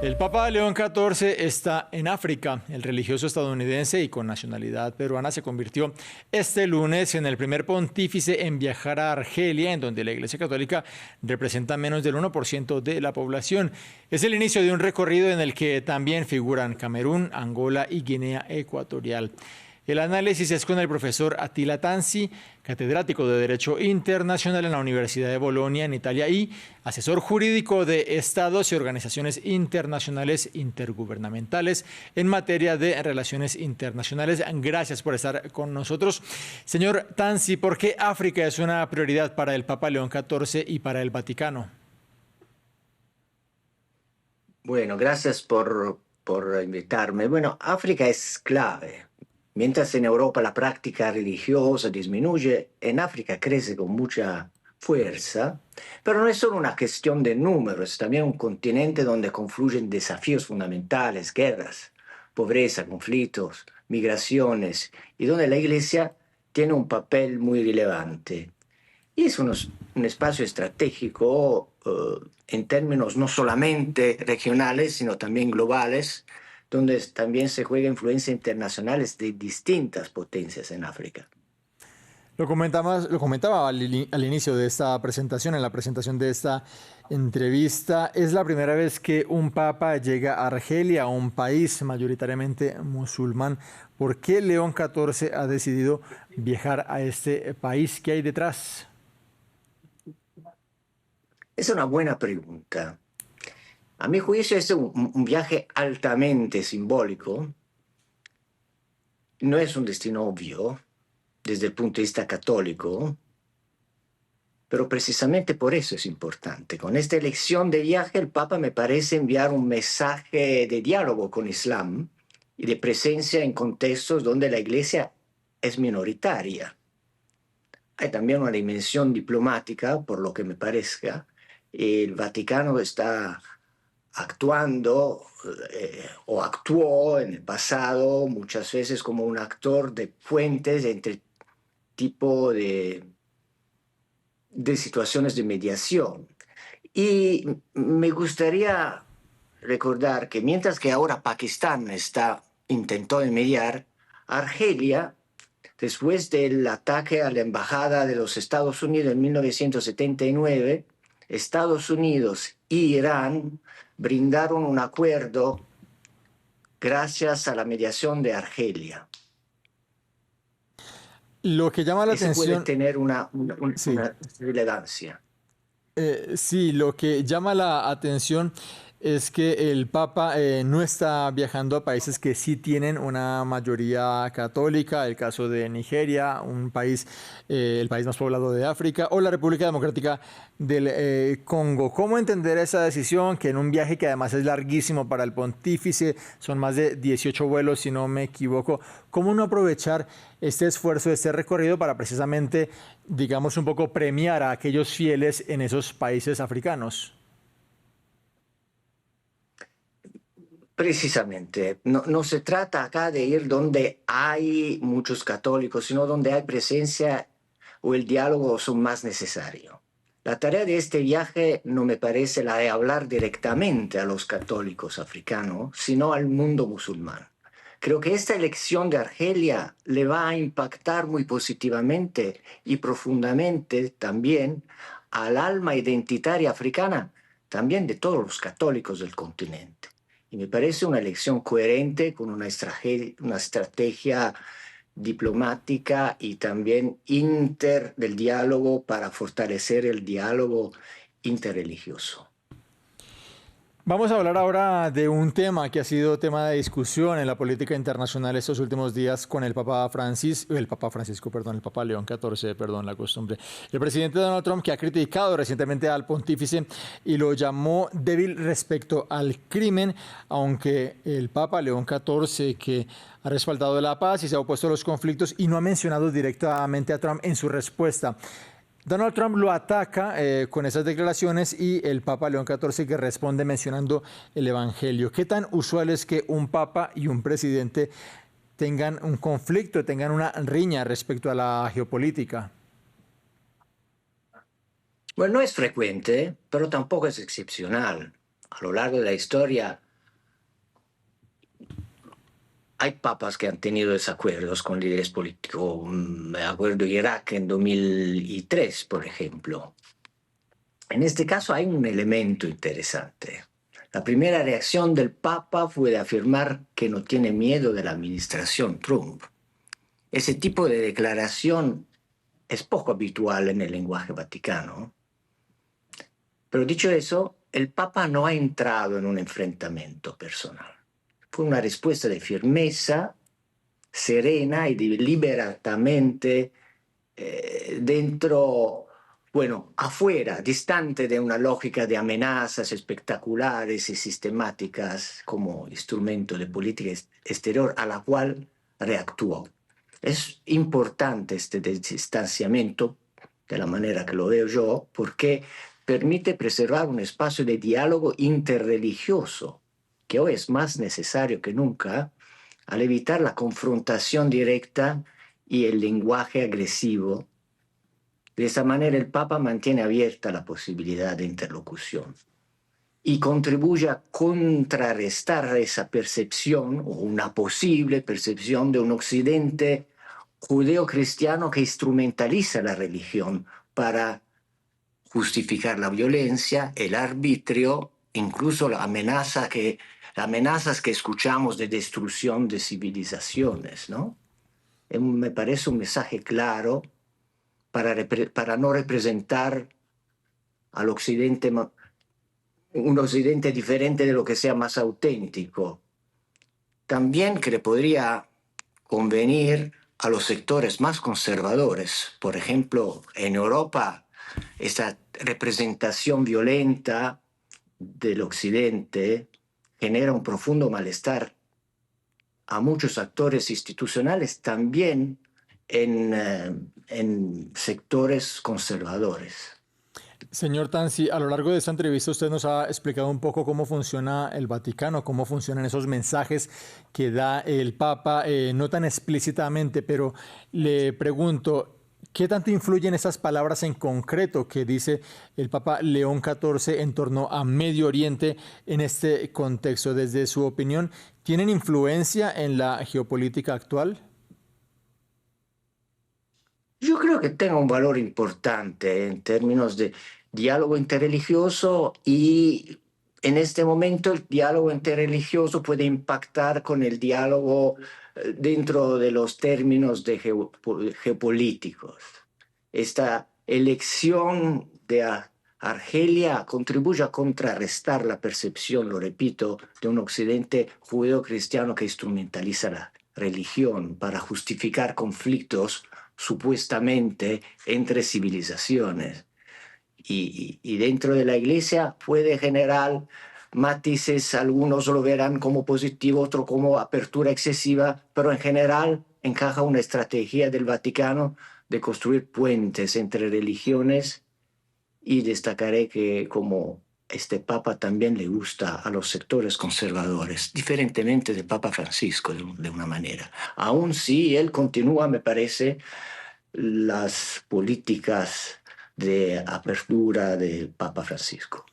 El Papa León XIV está en África. El religioso estadounidense y con nacionalidad peruana se convirtió este lunes en el primer pontífice en viajar a Argelia, en donde la Iglesia Católica representa menos del 1% de la población. Es el inicio de un recorrido en el que también figuran Camerún, Angola y Guinea Ecuatorial. El análisis es con el profesor Attila Tanzi, catedrático de Derecho Internacional en la Universidad de Bolonia, en Italia, y asesor jurídico de Estados y organizaciones internacionales intergubernamentales en materia de relaciones internacionales. Gracias por estar con nosotros. Señor Tanzi, ¿por qué África es una prioridad para el Papa León XIV y para el Vaticano? Bueno, gracias por invitarme. Bueno, África es clave. Mientras en Europa la práctica religiosa disminuye, en África crece con mucha fuerza, pero no es solo una cuestión de números, es también un continente donde confluyen desafíos fundamentales, guerras, pobreza, conflictos, migraciones, y donde la Iglesia tiene un papel muy relevante. Y es un espacio estratégico en términos no solamente regionales, sino también globales, donde también se juega influencias internacionales de distintas potencias en África. Lo comentaba al inicio de esta presentación, en la presentación de esta entrevista. Es la primera vez que un papa llega a Argelia, un país mayoritariamente musulmán. ¿Por qué León XIV ha decidido viajar a este país? ¿Qué hay detrás? Es una buena pregunta. A mi juicio es un viaje altamente simbólico. No es un destino obvio desde el punto de vista católico, pero precisamente por eso es importante. Con esta elección de viaje, el Papa me parece enviar un mensaje de diálogo con Islam y de presencia en contextos donde la Iglesia es minoritaria. Hay también una dimensión diplomática, por lo que me parezca. El Vaticano está actuando o actuó en el pasado muchas veces como un actor de puentes entre tipo de situaciones de mediación. Y me gustaría recordar que mientras que ahora Pakistán intentó mediar, Argelia, después del ataque a la embajada de los Estados Unidos en 1979, Estados Unidos y Irán brindaron un acuerdo gracias a la mediación de Argelia. Lo que llama la Ese puede atención, tener sí. una relevancia. Sí, lo que llama la atención es que el Papa no está viajando a países que sí tienen una mayoría católica, el caso de Nigeria, un país, el país más poblado de África, o la República Democrática del Congo. ¿Cómo entender esa decisión que en un viaje que además es larguísimo para el pontífice, son más de 18 vuelos si no me equivoco, cómo no aprovechar este esfuerzo, este recorrido para precisamente, digamos, un poco premiar a aquellos fieles en esos países africanos? Precisamente, no se trata acá de ir donde hay muchos católicos, sino donde hay presencia o el diálogo son más necesarios. La tarea de este viaje no me parece la de hablar directamente a los católicos africanos, sino al mundo musulmán. Creo que esta elección de Argelia le va a impactar muy positivamente y profundamente también al alma identitaria africana, también de todos los católicos del continente. Y me parece una elección coherente con una estrategia diplomática y también del diálogo para fortalecer el diálogo interreligioso. Vamos a hablar ahora de un tema que ha sido tema de discusión en la política internacional estos últimos días con el Papa el Papa León XIV, perdón, la costumbre. El presidente Donald Trump, que ha criticado recientemente al pontífice y lo llamó débil respecto al crimen, aunque el Papa León XIV, que ha respaldado la paz y se ha opuesto a los conflictos y no ha mencionado directamente a Trump en su respuesta. Donald Trump lo ataca con esas declaraciones y el Papa León XIV que responde mencionando el Evangelio. ¿Qué tan usual es que un papa y un presidente tengan un conflicto, tengan una riña respecto a la geopolítica? Bueno, no es frecuente, pero tampoco es excepcional. A lo largo de la historia, hay papas que han tenido desacuerdos con líderes políticos. Me acuerdo de Irak en 2003, por ejemplo. En este caso hay un elemento interesante. La primera reacción del Papa fue de afirmar que no tiene miedo de la administración Trump. Ese tipo de declaración es poco habitual en el lenguaje vaticano. Pero dicho eso, el Papa no ha entrado en un enfrentamiento personal. Fue una respuesta de firmeza, serena y deliberadamente dentro, bueno, afuera, distante de una lógica de amenazas espectaculares y sistemáticas como instrumento de política exterior a la cual reactuó. Es importante este distanciamiento, de la manera que lo veo yo, porque permite preservar un espacio de diálogo interreligioso, que hoy es más necesario que nunca, al evitar la confrontación directa y el lenguaje agresivo. De esa manera el Papa mantiene abierta la posibilidad de interlocución y contribuye a contrarrestar esa percepción o una posible percepción de un occidente judeo-cristiano que instrumentaliza la religión para justificar la violencia, el arbitrio, incluso las amenazas que escuchamos de destrucción de civilizaciones, ¿no? Me parece un mensaje claro para no representar al occidente, un occidente diferente de lo que sea más auténtico. También que le podría convenir a los sectores más conservadores. Por ejemplo, en Europa, esta representación violenta del occidente genera un profundo malestar a muchos actores institucionales, también en sectores conservadores. Señor Tansi, a lo largo de esta entrevista usted nos ha explicado un poco cómo funciona el Vaticano, cómo funcionan esos mensajes que da el Papa, no tan explícitamente, pero le pregunto, ¿qué tanto influyen esas palabras en concreto que dice el Papa León XIV en torno a Medio Oriente en este contexto? Desde su opinión, ¿tienen influencia en la geopolítica actual? Yo creo que tenga un valor importante en términos de diálogo interreligioso y en este momento el diálogo interreligioso puede impactar con el diálogo dentro de los términos de geopolíticos. Esta elección de Argelia contribuye a contrarrestar la percepción, lo repito, de un occidente judeo-cristiano que instrumentaliza la religión para justificar conflictos supuestamente entre civilizaciones. Y dentro de la iglesia puede generar matices, algunos lo verán como positivo, otros como apertura excesiva, pero en general encaja una estrategia del Vaticano de construir puentes entre religiones y destacaré que como este Papa también le gusta a los sectores conservadores, diferentemente del Papa Francisco de una manera. Aún si él continúa, me parece, las políticas de apertura del Papa Francisco.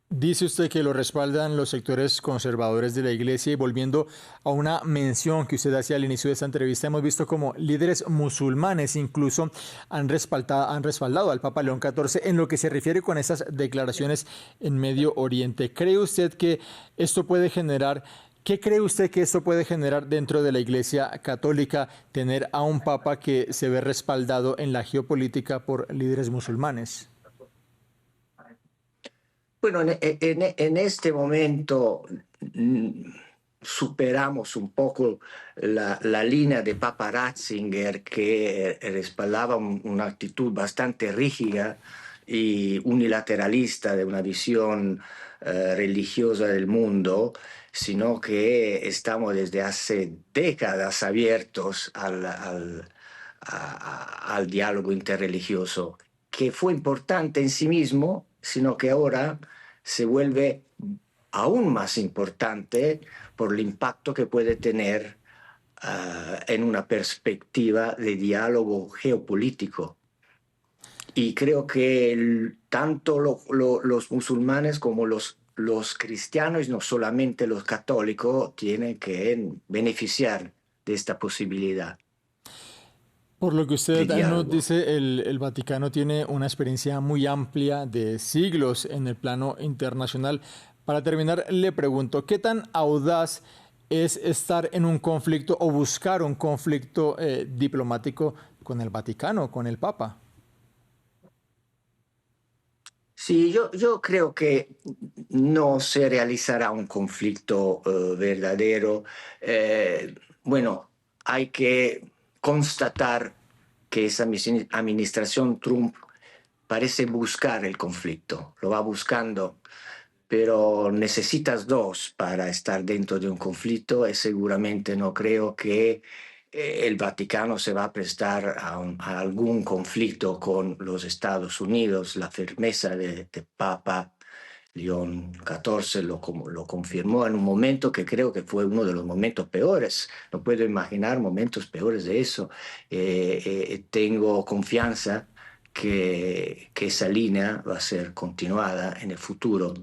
Dice usted que lo respaldan los sectores conservadores de la iglesia y volviendo a una mención que usted hacía al inicio de esta entrevista, hemos visto como líderes musulmanes incluso han respaldado al Papa León XIV en lo que se refiere con esas declaraciones en Medio Oriente. ¿Cree usted que esto puede generar ¿Qué cree usted que esto puede generar dentro de la Iglesia Católica, tener a un papa que se ve respaldado en la geopolítica por líderes musulmanes? Bueno, en este momento superamos un poco la línea de Papa Ratzinger que respaldaba una actitud bastante rígida y unilateralista de una visión religiosa del mundo, sino que estamos desde hace décadas abiertos al diálogo interreligioso, que fue importante en sí mismo, sino que ahora se vuelve aún más importante por el impacto que puede tener en una perspectiva de diálogo geopolítico. Y creo que tanto los musulmanes como los los cristianos, no solamente los católicos, tienen que beneficiar de esta posibilidad Por lo que de usted nos diálogo. dice, el Vaticano tiene una experiencia muy amplia de siglos en el plano internacional. Para terminar, le pregunto, ¿qué tan audaz es estar en un conflicto o buscar un conflicto diplomático con el Vaticano, con el Papa? Sí, yo creo que no se realizará un conflicto verdadero. Eh, bueno, hay que constatar que esa administración Trump parece buscar el conflicto, lo va buscando, pero necesitas dos para estar dentro de un conflicto y seguramente no creo que el Vaticano se va a prestar a algún conflicto con los Estados Unidos. La firmeza de Papa León XIV lo confirmó en un momento que creo que fue uno de los momentos peores. No puedo imaginar momentos peores de eso. Tengo confianza que esa línea va a ser continuada en el futuro.